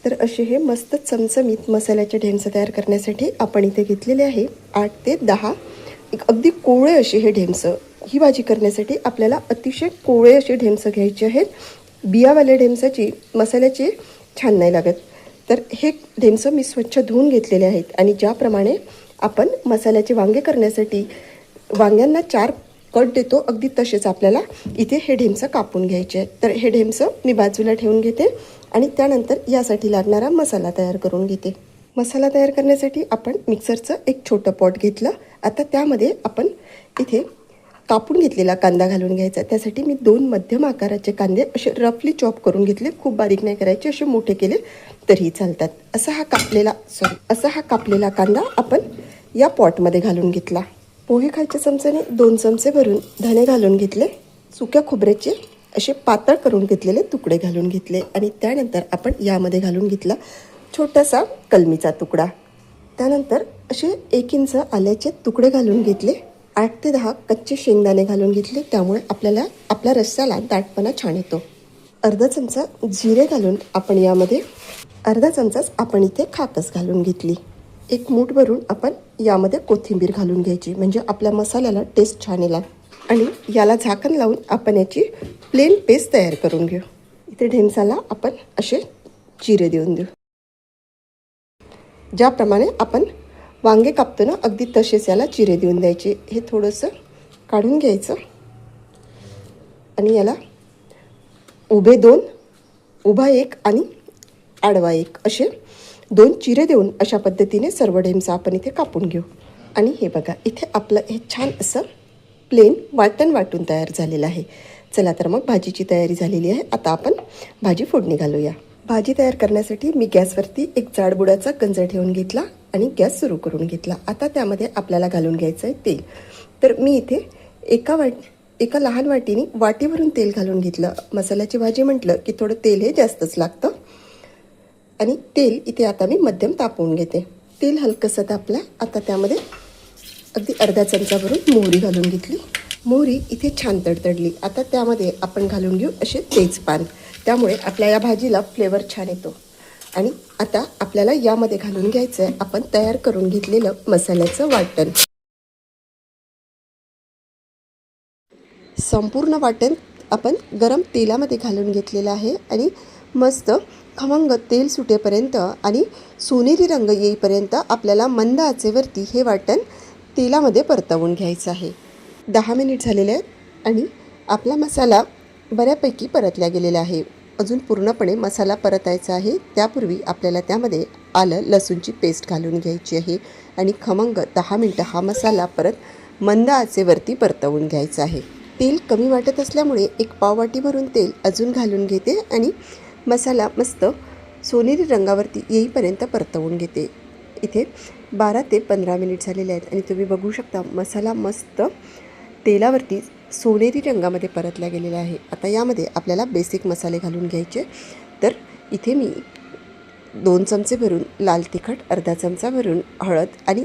तर असे हे मस्त चमचमीत मसाल्याचे ढेमसं तयार करण्यासाठी आपण इथे घेतलेले आहे 8 ते 10 एक अगदी कोवळे असे हे ढेमसं. ही भाजी करण्यासाठी आपल्याला अतिशय कोवळे असे ढेमसं घ्यायचे आहेत. बियावाले ढेमसाची मसाल्याचे छान नाही लागत. तर हे ढेमसं मी स्वच्छ धुवून घेतलेले आहेत आणि ज्याप्रमाणे आपण मसाल्याचे वांगे करण्यासाठी वांग्यांना 4 कट देतो अगदी तसेच आपल्याला इथे हे ढेमसं कापून घ्यायचे आहे. तर हे ढेमसं मी बाजूला ठेवून घेते आणि त्यानंतर यासाठी लागणारा मसाला तयार करून घेते. मसाला तयार करण्यासाठी आपण मिक्सरचं एक छोटं पॉट घेतलं. आता त्यामध्ये आपण इथे कापून घेतलेला कांदा घालून घ्यायचा. त्यासाठी मी 2 मध्यम आकाराचे कांदे असे रफली चॉप करून घेतले. खूप बारीक नाही करायचे, असे मोठे केले तरीही चालतात. असा हा कापलेला कांदा आपण या पॉटमध्ये घालून घेतला. पोहे खायच्या चमच्याने 2 चमचे भरून धणे घालून घेतले. सुक्या खोबऱ्याचे असे पातळ करून घेतलेले तुकडे घालून घेतले आणि त्यानंतर आपण यामध्ये घालून घेतला छोटासा कलमीचा तुकडा. त्यानंतर असे 1 इंच आल्याचे तुकडे घालून घेतले. 8 ते 10 कच्चे शेंगदाणे घालून घेतले. त्यामुळे आपल्याला आपल्या रस्स्याला दाटपणा छान येतो. अर्धा चमचा जिरे घालून आपण यामध्ये अर्धा चमचाच आपण इथे खाकस घालून घेतली. 1 मूठ भरून आपण यामध्ये कोथिंबीर घालून घ्यायची, म्हणजे आपल्या मसाल्याला टेस्ट छान येईल. आणि याला झाकण लावून आपण याची प्लेन पेस्ट तयार करून घेऊ. इथे ढेमसाला आपण असे चिरे देऊन देऊ. ज्याप्रमाणे आपण वांगे कापतो ना अगदी तसेच याला चिरे देऊन द्यायचे. हे थोडंसं काढून घ्यायचं आणि याला उभे 2, उभा 1 आणि आडवा 1 असे 2 चिरे देऊन अशा पद्धतीने सर्व ढेमसं आपण इथे कापून घेऊ. आणि हे बघा इथे आपलं हे छान असं प्लेन वाटण वाटून तयार झालेलं आहे. चला तर मग भाजीची तयारी झालेली आहे. आता आपण भाजी फोडणी घालूया. भाजी तयार करण्यासाठी मी गॅसवरती एक जाडबुडाचा गंज ठेवून घेतला आणि गॅस सुरू करून घेतला. आता त्यामध्ये आपल्याला घालून घ्यायचं आहे तेल. तर मी इथे एका लहान वाटीने वाटीभरून तेल घालून घेतलं. मसाल्याची भाजी म्हटलं की थोडं तेल हे जास्तच लागतं. आणि तेल इथे आता मी मध्यम तापवून घेते. तेल हलकंसं तापलं. आता त्यामध्ये अगदी अर्धा चमचा भरून मोहरी घालून घेतली. मोहरी इथे छान तडतडली. आता त्यामध्ये आपण घालून घेऊ असे तेजपान. त्यामुळे आपल्या या भाजीला फ्लेवर छान येतो. आणि आता आपल्याला यामध्ये घालून घ्यायचं आहे आपण तयार करून घेतलेलं मसाल्याचं वाटण. संपूर्ण वाटण आपण गरम तेलामध्ये घालून घेतलेलं आहे आणि मस्त खमंग तेल सुटेपर्यंत आणि सोनेरी रंग येईपर्यंत आपल्याला मंद आचेवरती हे वाटण तेलामध्ये परतवून घ्यायचं आहे. 10 मिनिट झालेले आहेत आणि आपला मसाला बऱ्यापैकी परतला गेलेला आहे. अजून पूर्णपणे मसाला परतायचा आहे. त्यापूर्वी आपल्याला त्यामध्ये आलं लसूणची पेस्ट घालून घ्यायची आहे आणि खमंग 10 मिनटं हा मसाला परत मंद आचेवरती परतवून घ्यायचा आहे. तेल कमी वाटत असल्यामुळे 1 पाववाटी भरून तेल अजून घालून घेते आणि मसाला मस्त सोनेरी रंगावरती येईपर्यंत परतवून घेते. इथे 12 ते 15 मिनिट झालेले आहेत आणि तुम्ही बघू शकता मसाला मस्त तेलावरती सोनेरी रंगामध्ये परतला गेलेला आहे. आता यामध्ये आपल्याला बेसिक मसाले घालून घ्यायचे. तर इथे मी 2 चमचे भरून लाल तिखट, अर्धा चमचा भरून हळद आणि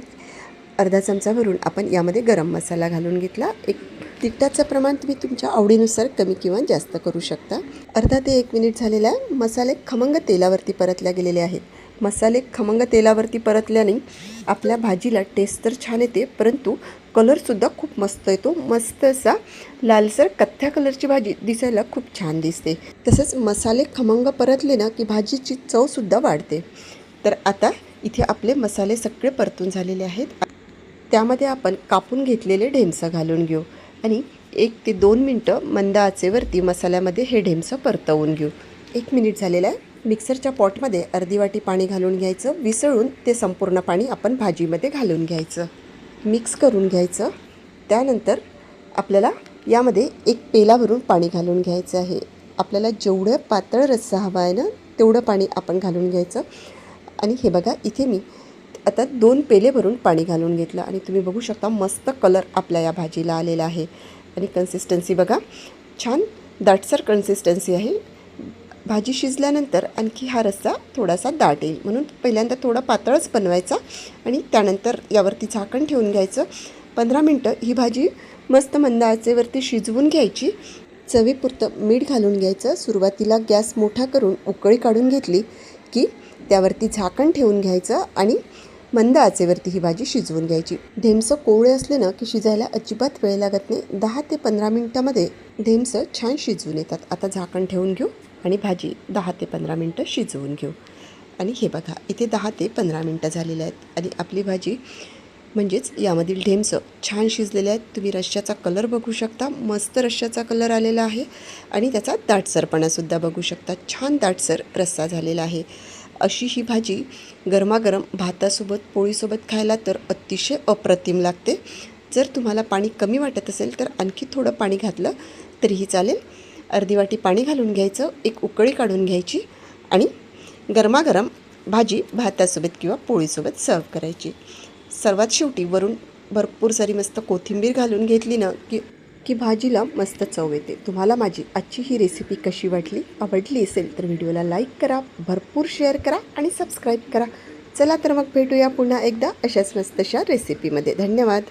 अर्धा चमचा भरून आपण यामध्ये गरम मसाला घालून घेतला. तिखटाचं प्रमाण तुम्ही तुमच्या आवडीनुसार कमी किंवा जास्त करू शकता. अर्धा ते 1 मिनिट झालेला आहे. मसाले खमंग तेलावरती परतल्या गेलेले आहेत. मसाले खमंग तेलावरती परतल्याने आपल्या भाजीला टेस्ट तर छान येते, परंतु कलरसुद्धा खूप मस्त येतो. मस्त असा लालसर कथ्या कलरची भाजी दिसायला खूप छान दिसते. तसंच मसाले खमंग परतले ना की भाजीची चवसुद्धा वाढते. तर आता इथे आपले मसाले सगळे परतून झालेले आहेत. त्यामध्ये आपण कापून घेतलेले ढेमसं घालून घेऊ आणि 1 ते 2 मिनटं मंद आचेवरती मसाल्यामध्ये हे ढेमसं परतवून घेऊ. 1 मिनिट झालेलं आहे. मिक्सरच्या पॉटमध्ये अर्धी वाटी पाणी घालून घ्यायचं. विसळून ते संपूर्ण पाणी आपण भाजीमध्ये घालून घ्यायचं. मिक्स करून घ्यायचं. त्यानंतर आपल्याला यामध्ये 1 पेला भरून पाणी घालून घ्यायचं आहे. आपल्याला जेवढं पातळ रस्सा हवा आहे ना तेवढं पाणी आपण घालून घ्यायचं. आणि हे बघा इथे मी आता 2 पेले भरून पाणी घालून घेतलं आणि तुम्ही बघू शकता मस्त कलर आपल्या या भाजीला आलेला आहे. आणि कन्सिस्टन्सी बघा छान दाटसर कन्सिस्टन्सी आहे. भाजी शिजल्यानंतर आणखी हा रस्सा थोडासा दाट येईल म्हणून पहिल्यांदा थोडा पातळच बनवायचा आणि त्यानंतर यावरती झाकण ठेवून घ्यायचं. 15 मिनटं ही भाजी मस्त मंद आचेवरती शिजवून घ्यायची. चवीपुरतं मीठ घालून घ्यायचं. सुरुवातीला गॅस मोठा करून उकळी काढून घेतली की त्यावरती झाकण ठेवून घ्यायचं आणि मंद आचेवरती ही भाजी शिजवून घ्यायची. ढेमसं कोवळे असले ना की शिजायला अजिबात वेळ लागत नाही. 10 ते 15 मिनटामध्ये ढेमसं छान शिजवून येतात. आता झाकण ठेवून घेऊ आणि भाजी 10 ते 15 मिनटं शिजवून घेऊ. आणि हे बघा इथे 10 ते 15 मिनटं झालेले आहेत आणि आपली भाजी म्हणजेच यामधील ढेमसं छान शिजलेले आहेत. तुम्ही रश्श्याचा कलर बघू शकता, मस्त रश्श्याचा कलर आलेला आहे आणि त्याचा दाटसरपणासुद्धा बघू शकता. छान दाटसर रस्सा झालेला आहे. अशी ही भाजी गरमागरम भातासोबत पोळीसोबत खायला तर अतिशय अप्रतिम लागते. जर तुम्हाला पाणी कमी वाटत असेल तर आणखी थोडं पाणी घातलं तरीही चालेल. अर्धी वाटी पाणी घालून घ्यायचं, एक उकळी काढून घ्यायची आणि गरमागरम भाजी भातासोबत किंवा पोळीसोबत सर्व करायची. सर्वात शेवटी वरून भरपूर सारी मस्त कोथिंबीर घालून घेतली ना की भाजीला मस्त चव येते. तुम्हाला माझी आजची ही रेसिपी कशी वाटली, आवडली असेल तर व्हिडिओला लाईक करा, भरपूर शेअर करा आणि सबस्क्राईब करा. चला तर मग भेटूया पुन्हा एकदा अशाच मस्तशा रेसिपीमध्ये. धन्यवाद.